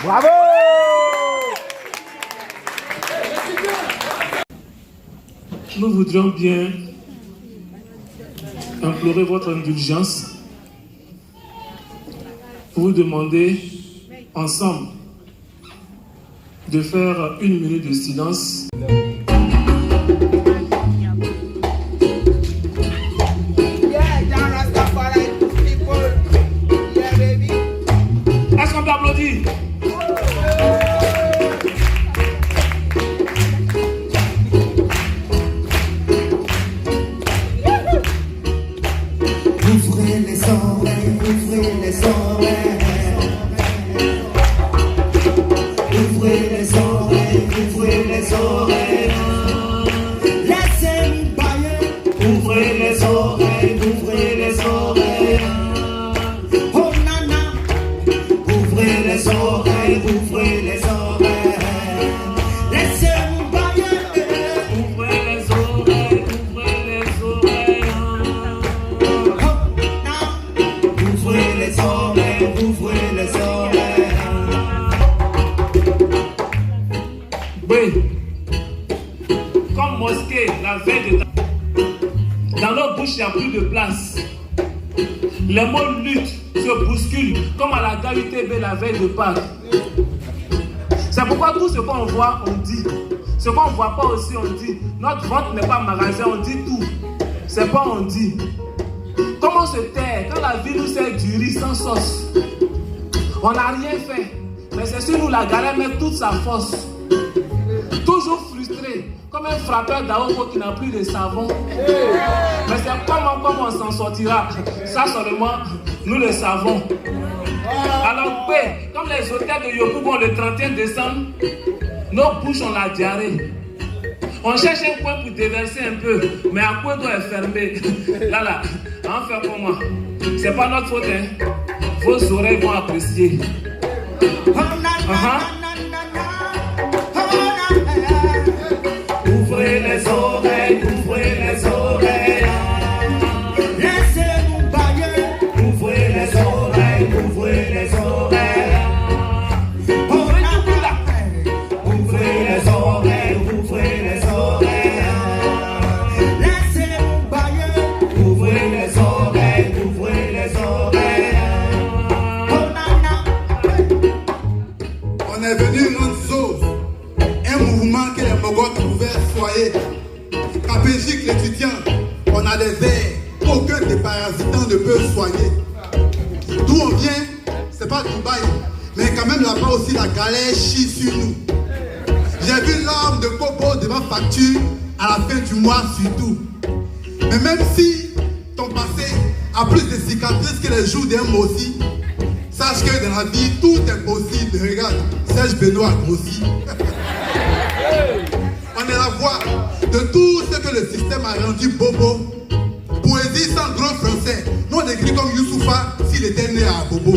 Bravo! Nous voudrions bien implorer votre indulgence pour vous demander ensemble de faire 1 minute de silence. Est-ce qu'on peut applaudir? Ouvrez les oreilles, ouvrez les oreilles. Ouvrez les oreilles, ouvrez les oreilles. Laissez-nous bailler. Ouvrez les oreilles, ouvrez les oreilles. Oh nana. Ouvrez les oreilles, ouvrez les oreilles. Laissez-nous bailler. Ouvrez les oreilles, ouvrez les oreilles. Ouvrez les oreilles, ouvrez les oreilles. Oui, comme mosquée, la veille de dans nos bouches, il n'y a plus de place. Les mots lutte se bousculent comme à la GAUTB la veille de Pâques. C'est pourquoi tout ce qu'on voit, on dit. Ce qu'on ne voit pas aussi, on dit. Notre ventre n'est pas magasin, on dit tout. C'est pas on dit. Comment se taire quand la vie nous sert du riz sans sauce? On n'a rien fait. Mais c'est sur nous la galère met toute sa force. Toujours frustré, comme un frappeur d'Aoko qui n'a plus de savon. Mais c'est comment on s'en sortira. Ça seulement, nous le savons. Alors, comme les hôtels de Yopougon le 31 décembre, nos bouches ont la diarrhée. On cherche un coin pour déverser un peu, mais à quoi doit être fermé? Là, en faire comment? C'est pas notre faute, hein? Vos oreilles vont apprécier. Ouvrez les oreilles, ouvrez les oreilles. Laissez-nous bailler. Ouvrez les oreilles, ouvrez les oreilles. Ouvrez les oreilles, ouvrez les oreilles. Laissez-nous bailler. Ouvrez les oreilles, ouvrez les oreilles. On est venu rendre sauce. Un mouvement que les Mogots pouvaient soyer. À Belgique, l'étudiant, on a des airs qu'aucun des parasitants ne peut soigner. D'où on vient, c'est pas Dubaï, mais quand même là-bas aussi la galère chie sur nous. J'ai vu l'arme de coco de ma facture à la fin du mois surtout. Mais même si ton passé a plus de cicatrices que les jours d'un aussi, sache que dans la vie tout est possible. Regarde, Serge Benoît grossi. On est la voix de tout ce que le système a rendu bobo. Poésie sans grand français. Non écrit comme Youssoufa s'il était né à Bobo.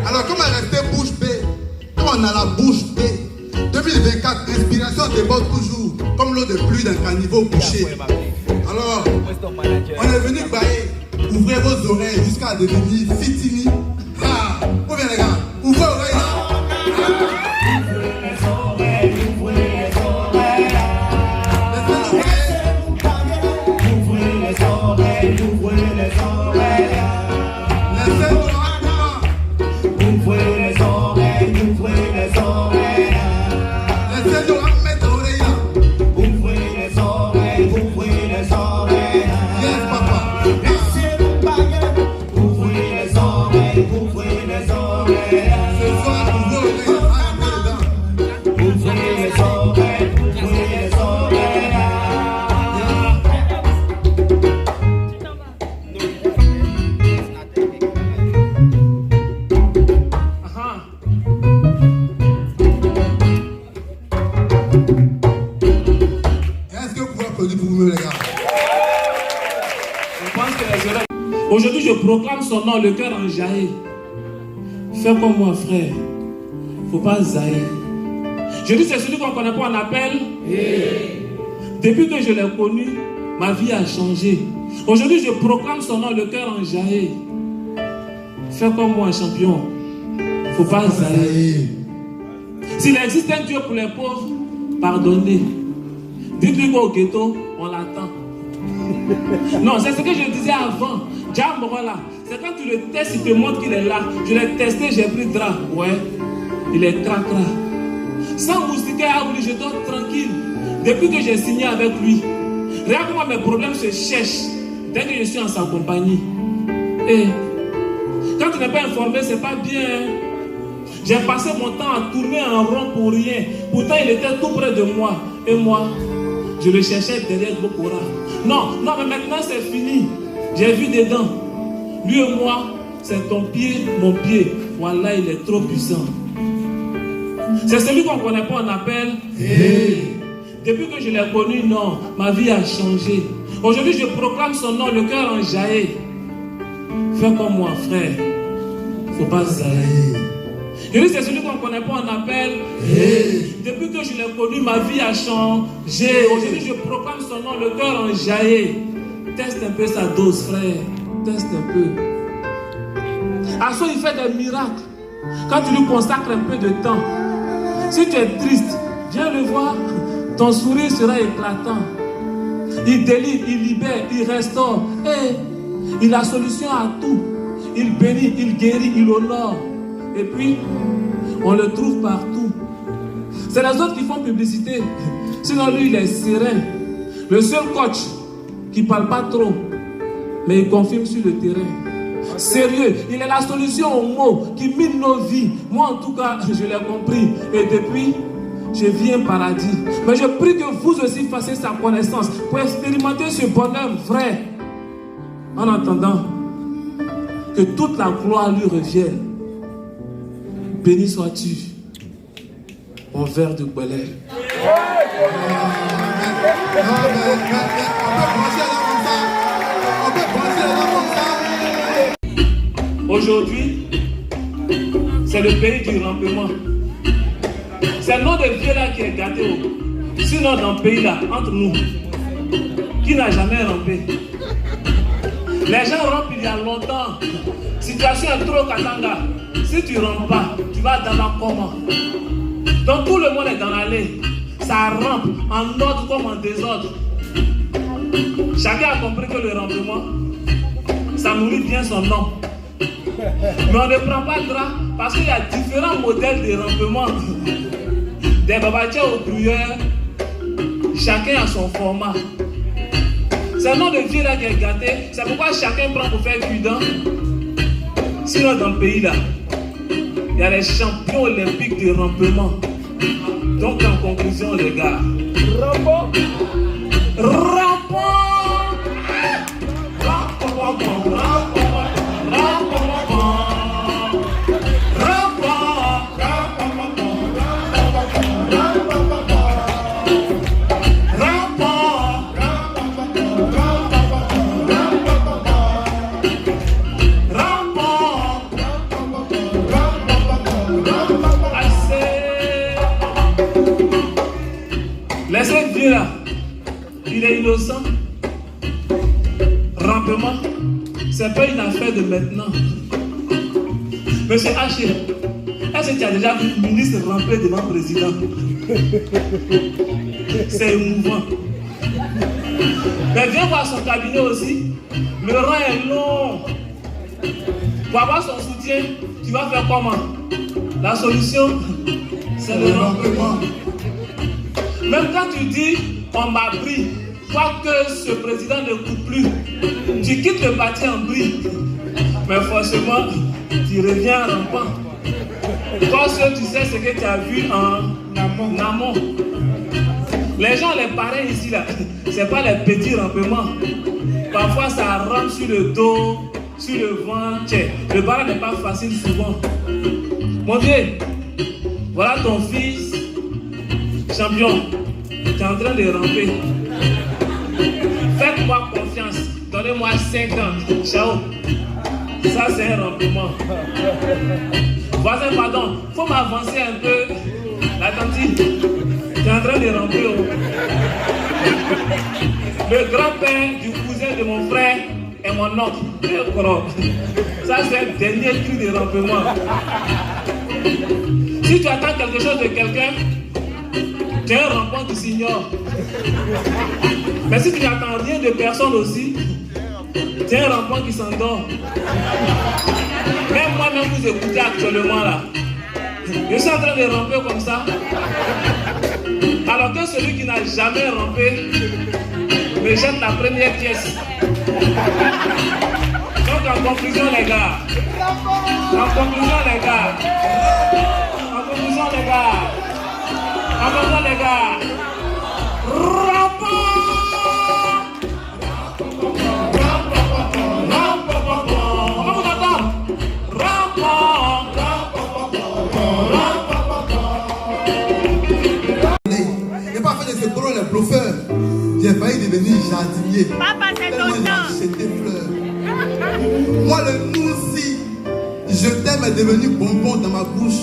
Alors comment rester bouche bée? Comme on a la bouche bée. 2024, inspiration déborde toujours. Comme l'eau de pluie d'un caniveau bouché. Alors, on est venu bailler. Ouvrez vos oreilles jusqu'à devenir fitini. Ah, combien les gars? Ouvrez vos oreilles là. Ouvrez les oreilles. applaudit pour vous, les gars. Je pense que les oreilles. Aujourd'hui, je proclame son nom, le cœur enjaillé. Fais comme moi, frère. Faut pas zaïr. Je dis, c'est celui qu'on ne connaît pas, on appelle. Depuis que je l'ai connu, ma vie a changé. Aujourd'hui, je proclame son nom, le cœur enjaillé. Fais comme moi, champion. Faut pas zaïr. S'il existe un Dieu pour les pauvres, pardonnez. Dites-lui qu'au ghetto, on l'attend. Non, c'est ce que je disais avant. Djambola, c'est quand tu le testes, il te montre qu'il est là. Je l'ai testé, j'ai pris drap. Ouais, il est cracra. Sans moustiquaire, je dors tranquille. Depuis que j'ai signé avec lui, regarde comment mes problèmes se cherchent dès que je suis en sa compagnie. Et quand tu n'es pas informé, c'est pas bien. J'ai passé mon temps à tourner en rond pour rien. Pourtant, il était tout près de moi. Et moi, je le cherchais derrière Bokora. Non, mais maintenant c'est fini. J'ai vu dedans. Lui et moi, c'est ton pied, mon pied. Voilà, il est trop puissant. C'est celui qu'on ne connaît pas, on appelle. Depuis que je l'ai connu, non, ma vie a changé. Aujourd'hui, je proclame son nom, le cœur enjaillé. Fais comme moi, frère. Faut pas zaïr. Je dis, c'est celui qu'on ne connaît pas, on appelle. Depuis que je l'ai connu, ma vie a changé. Aujourd'hui, je proclame son nom, le cœur enjaillé. Teste un peu sa dose, frère. Teste un peu. Asso, il fait des miracles. Quand tu lui consacres un peu de temps. Si tu es triste, viens le voir. Ton sourire sera éclatant. Il délivre, il libère, il restaure. Et il a solution à tout. Il bénit, il guérit, il honore. Et puis, on le trouve partout. C'est les autres qui font publicité. Sinon, lui, il est serein. Le seul coach qui ne parle pas trop, mais il confirme sur le terrain. Sérieux, il est la solution aux maux qui minent nos vies. Moi, en tout cas, je l'ai compris. Et depuis, je vis un paradis. Mais je prie que vous aussi fassiez sa connaissance pour expérimenter ce bonheur vrai. En attendant que toute la gloire lui revienne. Béni sois-tu, mon verre de Belay. Aujourd'hui, c'est le pays du rampement. C'est le nom de vieux là qui est gâté. Sinon, dans le pays là, entre nous, qui n'a jamais rampé? Les gens rampent il y a longtemps. Situation est trop katanga. Si tu ne rampes pas, tu vas dans la coma. Donc tout le monde est dans l'allée. Ça rampe en ordre comme en désordre. Chacun a compris que le rampement, ça nourrit bien son nom. Mais on ne prend pas le drap parce qu'il y a différents modèles de rampement. Des babatiens aux brouilleurs, chacun a son format. C'est le nom de vieux là qui est gâté. C'est pourquoi chacun prend pour faire cuidant. Sinon, dans le pays là, il y a les champions olympiques de rampement. Donc, en conclusion, les gars, rampons, laissez Dieu là, il est innocent. Rampement, c'est pas une affaire de maintenant. Monsieur Haché, est-ce que tu as déjà vu le ministre ramper devant le président? C'est émouvant. Mais viens voir son cabinet aussi. Le rang est long. Pour avoir son soutien, tu vas faire comment? La solution, c'est le rampement. Même quand tu dis, on m'a pris, toi que ce président ne coûte plus, tu quittes le parti en bris. Mais forcément, tu reviens rampant. Toi seul, tu sais ce que tu as vu en amont. Les gens, les pareils ici, là, c'est pas les petits rampements. Parfois, ça rampe sur le dos, sur le ventre. Le barrage n'est pas facile souvent. Mon Dieu, voilà ton fils, champion. Tu es en train de ramper. Faites-moi confiance. Donnez-moi 5 ans. Ciao. Ça, c'est un rompement. Voisin, pardon. Faut m'avancer un peu. La tante, tu es en train de remplir. Le grand-père du cousin de mon frère est mon oncle. Ça, c'est le dernier cri de rompement. Si tu attends quelque chose de quelqu'un, tu es un rampant qui s'ignore. Mais si tu n'attends rien de personne aussi, tu es un rampant qui s'endort. Même moi-même, vous écoutez actuellement là. Je suis en train de ramper comme ça. Alors que celui qui n'a jamais rampé me jette la première pièce. Donc en conclusion les gars, en conclusion les gars, les bluffeurs, j'ai failli devenir jardinier. Papa, c'est ton temps. J'étais fleur. Moi, le noursi, je t'aime est devenu bonbon dans ma bouche.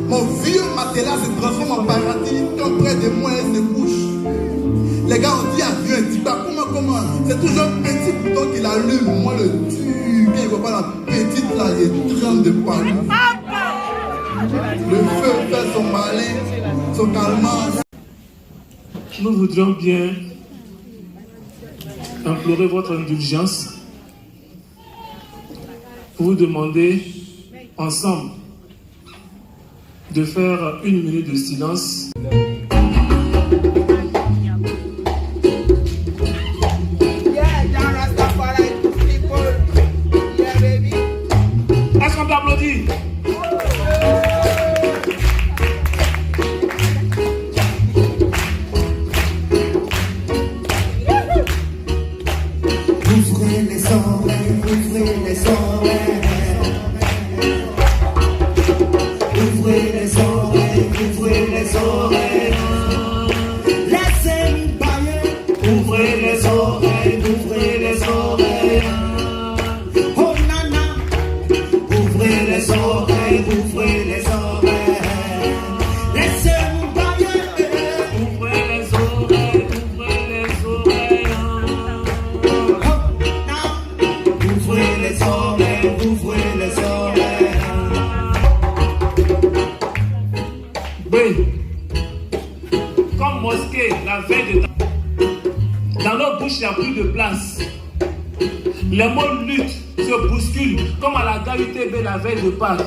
Mon vieux matelas se transforme en paradis quand près de moi elle se couche. Les gars ont dit adieu un petit peu. Comment? C'est toujours un petit bouton qui l'allume. Moi, le dur, quand il ne voit pas la petite là, il tremble de partout. Le feu fait son malin, son calmant. Nous voudrions bien implorer votre indulgence pour vous demander ensemble de faire 1 minute de silence. Est-ce qu'on peut applaudir? Ouvrez les oreilles, ouvrez les oreilles. Ouvrez les oreilles, ouvrez les oreilles. Laissez-nous bailler. Ouvrez les oreilles, ouvrez les oreilles. Oh nana. Ouvrez les oreilles, ouvrez les oreilles. Laissez-nous bailler. Ouvrez les oreilles, ouvrez les oreilles. Ouvrez les oreilles, ouvrez les oreilles. Oui. Comme mosquée, la veille de dans nos bouches, il n'y a plus de place. Les mots lutte se bousculent comme à la GAUTB la veille de Pâques.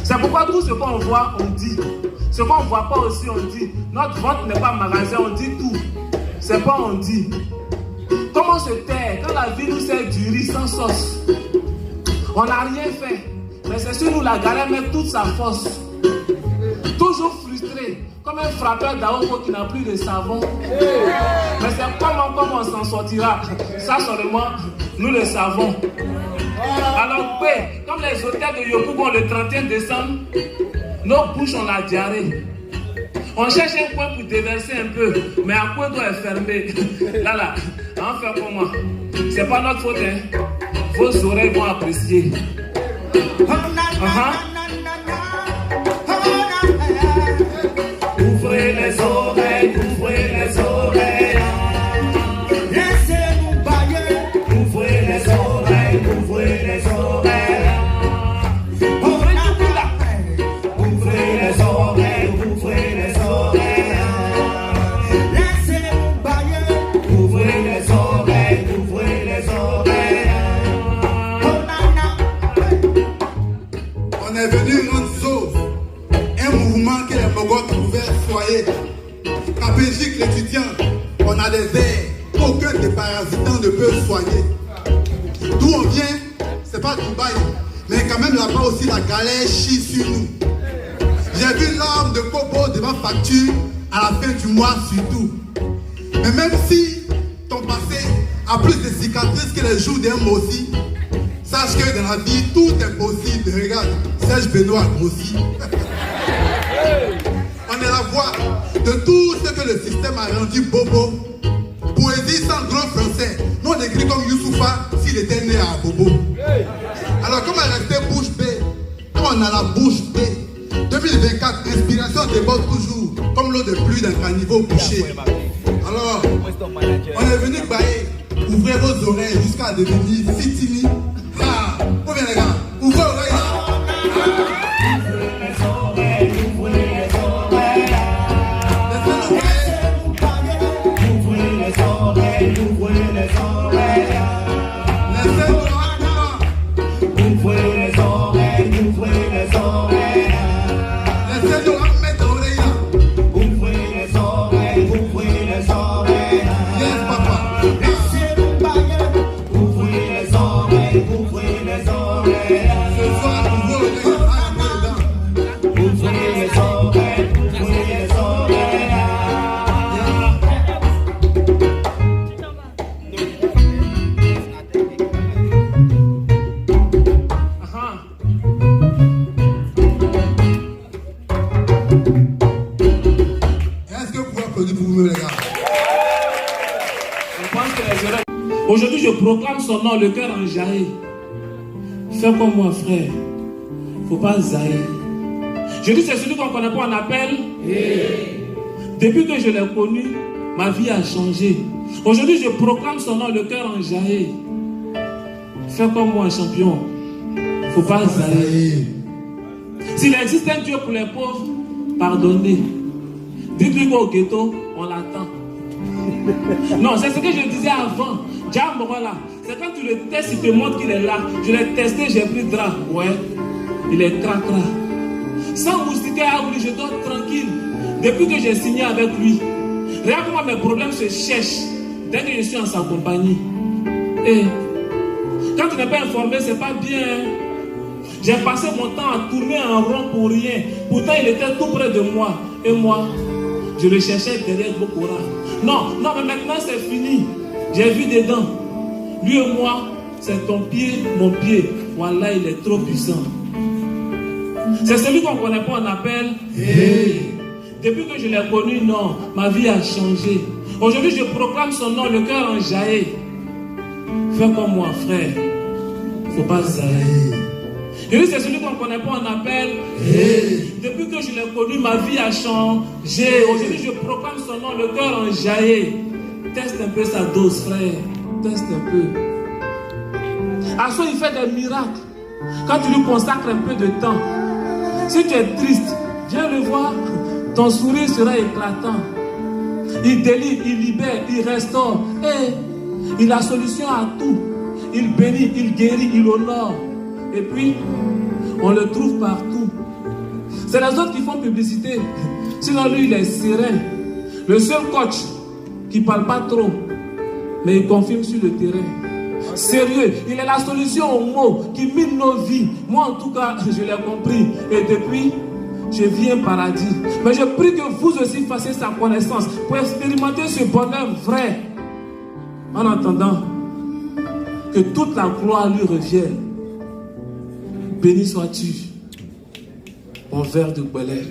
C'est pourquoi tout ce qu'on voit, on dit. Ce qu'on ne voit pas aussi, on dit. Notre ventre n'est pas magasin, on dit tout. C'est pas on dit. Comment se taire quand la vie nous sert du riz sans sauce? On n'a rien fait. Mais c'est sur nous la galère met toute sa force. Toujours frustré, comme un frappeur d'Aoko qui n'a plus de savon. Mais c'est comment on s'en sortira. Ça seulement, nous le savons. Alors, comme les hôtels de Yopougon le 31 décembre, nos bouches ont la diarrhée. On cherche un coin pour déverser un peu, mais à quoi doit être fermé? Là, on fait comment? C'est pas notre faute, hein? Vos oreilles vont apprécier. Ouvrez les oreilles, ouvrez les oreilles. Laissez-nous bailler. Ouvrez les oreilles, ouvrez les oreilles. Ouvrez les oreilles, ouvrez les oreilles. Laissez-nous bailler. Ouvrez les oreilles, ouvrez les oreilles. On est venu rendre sauve un mouvement que les Mogots pouvaient soigner. À Belgique, l'étudiant, on a des airs qu'aucun des parasitants ne peut soigner. D'où on vient, c'est pas Dubaï, mais quand même là-bas aussi la galère chie sur nous. J'ai vu l'arme de Coco devant facture à la fin du mois surtout. Mais même si ton passé a plus de cicatrices que les jours d'un Mossi, sache que dans la vie, tout est possible. Regarde, Serge Benoît aussi. On est la voix de tout ce que le système a rendu bobo. Poésie écrit comme Youssoufa s'il était né à Bobo. Alors, comment rester bouche bée? Comme on a la bouche bée. 2024, inspiration déborde toujours, comme l'eau de pluie d'un caniveau bouché. Alors, on est venu bailler, ouvrez vos oreilles jusqu'à devenir fitini. Ah, combien les gars? Ouvrez vos oreilles. Aujourd'hui, je proclame son nom, le cœur enjaillé. Fais comme moi, frère. Faut pas zaïr. Je dis, c'est celui qu'on ne connaît pas, on appelle. Depuis que je l'ai connu, ma vie a changé. Aujourd'hui, je proclame son nom, le cœur enjaillé. Fais comme moi, champion. Faut pas zaïr. S'il existe un Dieu pour les pauvres, pardonnez. Dites-lui qu'au ghetto, on l'attend. Non, c'est ce que je disais avant. Voilà. C'est quand tu le testes, il te montre qu'il est là. Je l'ai testé, j'ai pris drap. Ouais, il est cracra. Sans moustiquaire à lui, je dors tranquille. Depuis que j'ai signé avec lui, regarde comment mes problèmes se cherchent dès que je suis en sa compagnie. Et quand tu n'es pas informé, c'est pas bien. J'ai passé mon temps à tourner en rond pour rien. Pourtant, il était tout près de moi. Et moi, je le cherchais derrière Bokora. Non, mais maintenant c'est fini. J'ai vu des dents. Lui et moi, c'est ton pied, mon pied. Voilà, il est trop puissant. C'est celui qu'on ne connaît pas, on appelle. Depuis que je l'ai connu, non, ma vie a changé. Aujourd'hui, je proclame son nom, le cœur enjaillé. Fais comme moi, frère. Faut pas zaïr. Je dis, c'est celui qu'on ne connaît pas, on appelle. Depuis que je l'ai connu, ma vie a changé. Aujourd'hui, je proclame son nom, le cœur enjaillé. Teste un peu sa dose, frère. Teste un peu. Asso, il fait des miracles. Quand tu lui consacres un peu de temps. Si tu es triste, viens le voir. Ton sourire sera éclatant. Il délivre, il libère, il restaure. Et il a solution à tout. Il bénit, il guérit, il honore. Et puis, on le trouve partout. C'est les autres qui font publicité. Sinon, lui, il est serein. Le seul coach qui ne parle pas trop, mais il confirme sur le terrain. Sérieux, il est la solution aux maux qui minent nos vies. Moi, en tout cas, je l'ai compris. Et depuis, je vis un paradis. Mais je prie que vous aussi fassiez sa connaissance pour expérimenter ce bonheur vrai. En attendant que toute la gloire lui revienne. Béni sois-tu, mon verre de colère.